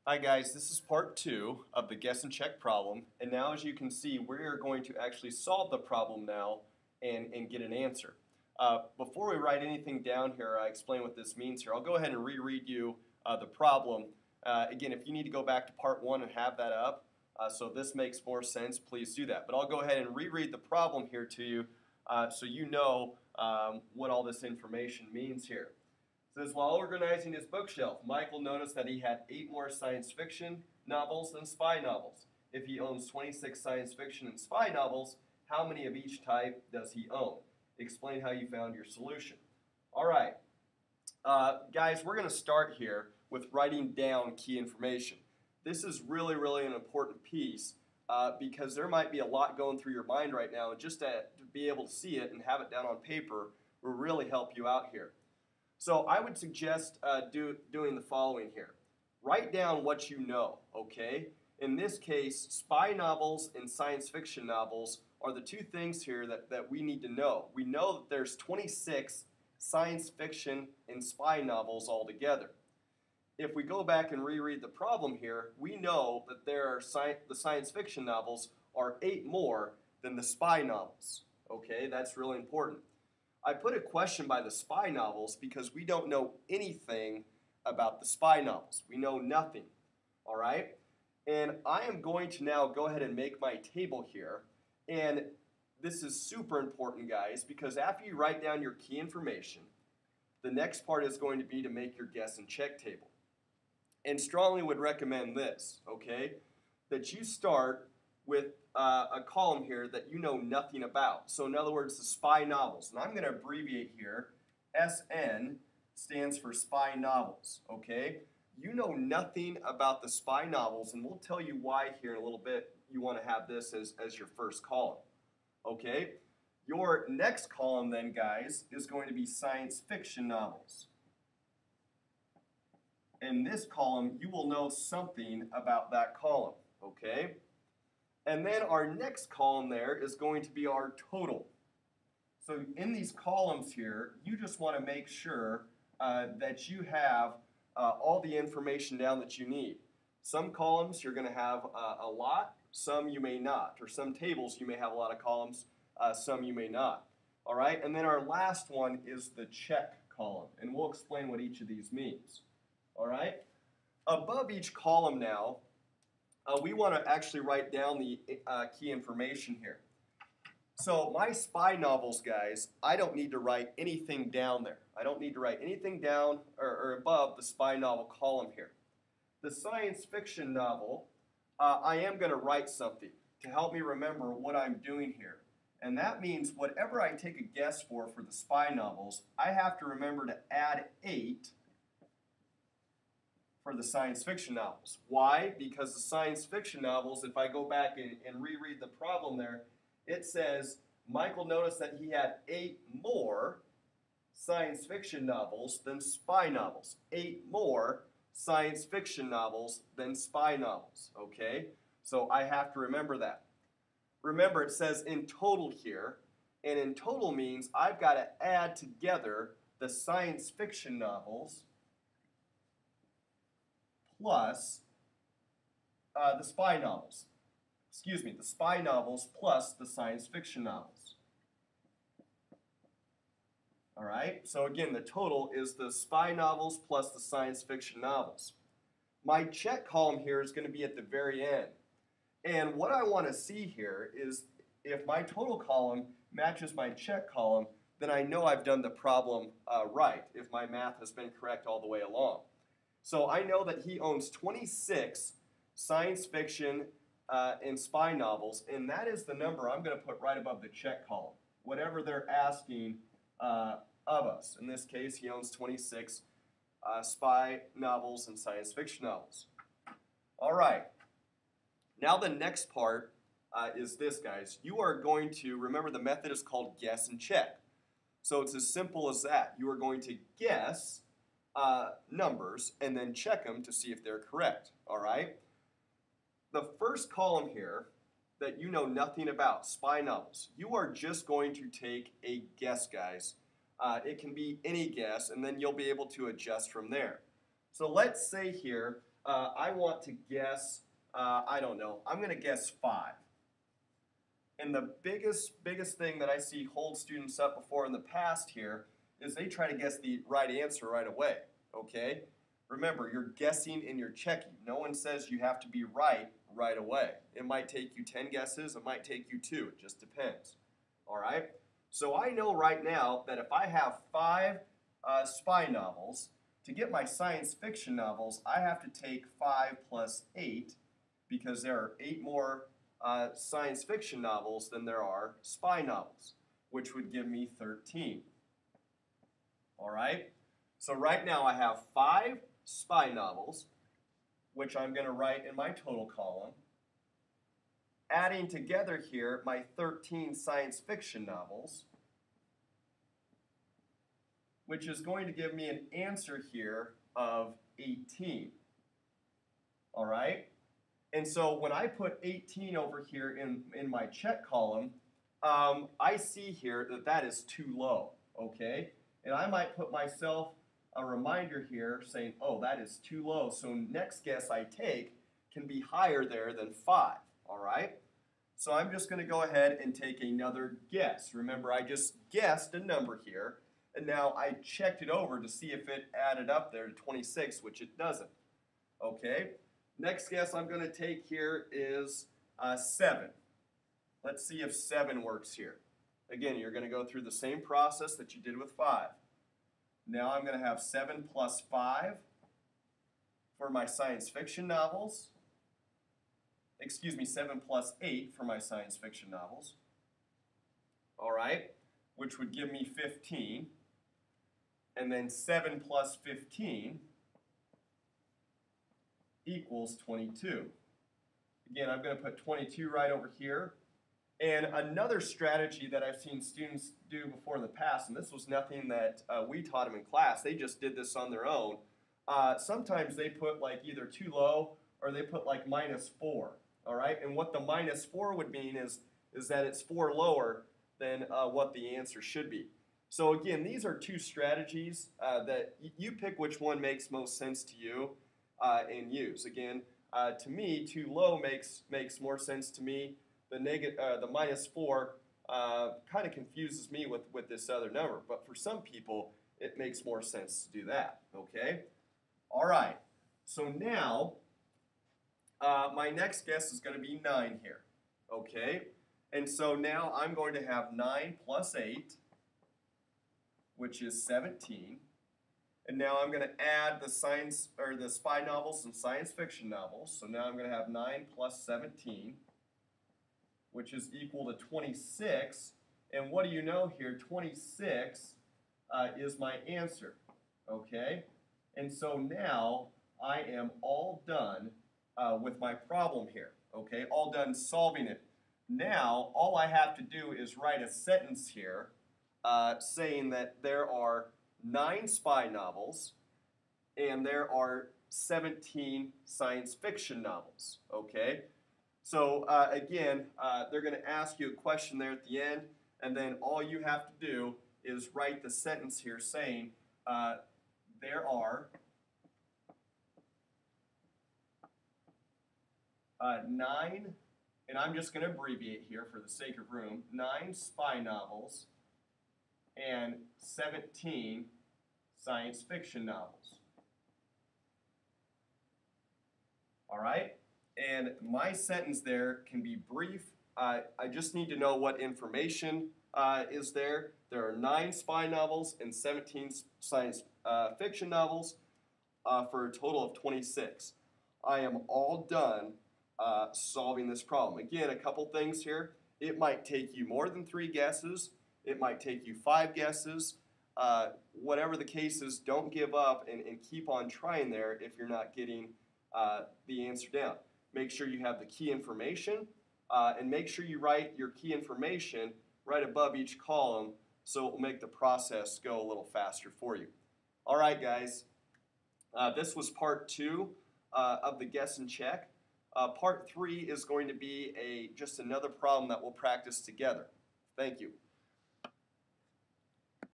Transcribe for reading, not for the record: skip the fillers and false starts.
Hi guys, this is part two of the guess and check problem, and now as you can see we're going to actually solve the problem now and get an answer. Before we write anything down here, I explain what this means here. I'll go ahead and reread you the problem. Again, if you need to go back to part one and have that up, so this makes more sense, please do that. But I'll go ahead and reread the problem here to you so you know what all this information means here. It says, while organizing his bookshelf, Michael noticed that he had 8 more science fiction novels than spy novels. If he owns 26 science fiction and spy novels, how many of each type does he own? Explain how you found your solution. All right, guys, we're going to start here with writing down key information. This is really an important piece because there might be a lot going through your mind right now, and just to be able to see it and have it down on paper will really help you out here. So I would suggest doing the following here. Write down what you know, okay? In this case, spy novels and science fiction novels are the two things here that we need to know. We know that there's 26 science fiction and spy novels altogether. If we go back and reread the problem here, we know that the science fiction novels are 8 more than the spy novels, okay? That's really important. I put a question by the spy novels because we don't know anything about the spy novels. We know nothing, all right? And I am going to now go ahead and make my table here. And this is super important, guys, because after you write down your key information, the next part is going to be to make your guess and check table. And strongly would recommend this, okay? That you start with a column here that you know nothing about. So in other words, the spy novels. And I'm going to abbreviate here. SN stands for spy novels, okay? You know nothing about the spy novels, and we'll tell you why here in a little bit you want to have this as your first column, okay? Your next column then, guys, is going to be science fiction novels. In this column, you will know something about that column, okay? And then our next column there is going to be our total. So in these columns here, you just want to make sure that you have all the information down that you need. Some columns you're going to have a lot, some you may not. Or some tables you may have a lot of columns, some you may not. All right, and then our last one is the check column, and we'll explain what each of these means. All right, above each column now, we want to actually write down the key information here. So my spy novels, guys, I don't need to write anything down there. I don't need to write anything down or above the spy novel column here. The science fiction novel, I am going to write something to help me remember what I'm doing here. And that means whatever I take a guess for the spy novels, I have to remember to add 8 for the science fiction novels. Why? Because the science fiction novels, if I go back and reread the problem there, it says Michael noticed that he had 8 more science fiction novels than spy novels. 8 more science fiction novels than spy novels, okay? So I have to remember that. Remember, it says in total here, and in total means I've got to add together the science fiction novels plus the spy novels. Excuse me, the spy novels plus the science fiction novels. All right, so again, the total is the spy novels plus the science fiction novels. My check column here is going to be at the very end. And what I want to see here is if my total column matches my check column, then I know I've done the problem right, if my math has been correct all the way along. So I know that he owns 26 science fiction and spy novels, and that is the number I'm going to put right above the check column, whatever they're asking of us. In this case, he owns 26 spy novels and science fiction novels. All right. Now the next part is this, guys. You are going to, remember the method is called guess and check. So it's as simple as that. You are going to guess numbers and then check them to see if they're correct, all right? The first column here that you know nothing about, spy novels, you are just going to take a guess, guys. It can be any guess, and then you'll be able to adjust from there. So let's say here I want to guess, I don't know, I'm going to guess 5. And the biggest thing that I see hold students up before in the past here is they try to guess the right answer right away, okay? Remember, you're guessing and you're checking. No one says you have to be right away. It might take you 10 guesses, it might take you 2, it just depends, all right? So I know right now that if I have 5 spy novels, to get my science fiction novels, I have to take 5 plus 8 because there are 8 more science fiction novels than there are spy novels, which would give me 13. All right? So right now I have 5 spy novels, which I'm going to write in my total column, adding together here my 13 science fiction novels, which is going to give me an answer here of 18. All right? And so when I put 18 over here in my check column, I see here that that is too low, okay? And I might put myself a reminder here saying, oh, that is too low, so next guess I take can be higher there than 5, all right? So I'm just going to go ahead and take another guess. Remember, I just guessed a number here, and now I checked it over to see if it added up there to 26, which it doesn't, okay? Next guess I'm going to take here is 7. Let's see if 7 works here. Again, you're going to go through the same process that you did with 5. Now I'm going to have 7 plus 5 for my science fiction novels. Excuse me, 7 plus 8 for my science fiction novels. All right, which would give me 15. And then 7 plus 15 equals 22. Again, I'm going to put 22 right over here. And another strategy that I've seen students do before in the past, and this was nothing that we taught them in class, they just did this on their own. Sometimes they put like either too low or they put like -4, all right? And what the -4 would mean is that it's 4 lower than what the answer should be. So again, these are 2 strategies that you pick which one makes most sense to you and use. Again, to me, too low makes more sense to me. The -4 kind of confuses me with this other number, but for some people, it makes more sense to do that, okay? All right, so now my next guess is going to be 9 here, okay? And so now I'm going to have 9 plus 8, which is 17. And now I'm going to add the spy novels and science fiction novels. So now I'm going to have 9 plus 17, which is equal to 26. And what do you know here? 26 is my answer, okay? And so now I am all done with my problem here, okay? All done solving it. Now, all I have to do is write a sentence here saying that there are 9 spy novels and there are 17 science fiction novels, okay? So again, they're going to ask you a question there at the end, and then all you have to do is write the sentence here saying there are 9, and I'm just going to abbreviate here for the sake of room, 9 spy novels and 17 science fiction novels. All right? And my sentence there can be brief. I just need to know what information is there. There are 9 spy novels and 17 science fiction novels for a total of 26. I am all done solving this problem. Again, a couple things here. It might take you more than 3 guesses. It might take you 5 guesses. Whatever the case is, don't give up and keep on trying there if you're not getting the answer down. Make sure you have the key information and make sure you write your key information right above each column so it will make the process go a little faster for you. All right, guys. This was part 2 of the Guess and Check. Part 3 is going to be just another problem that we'll practice together. Thank you.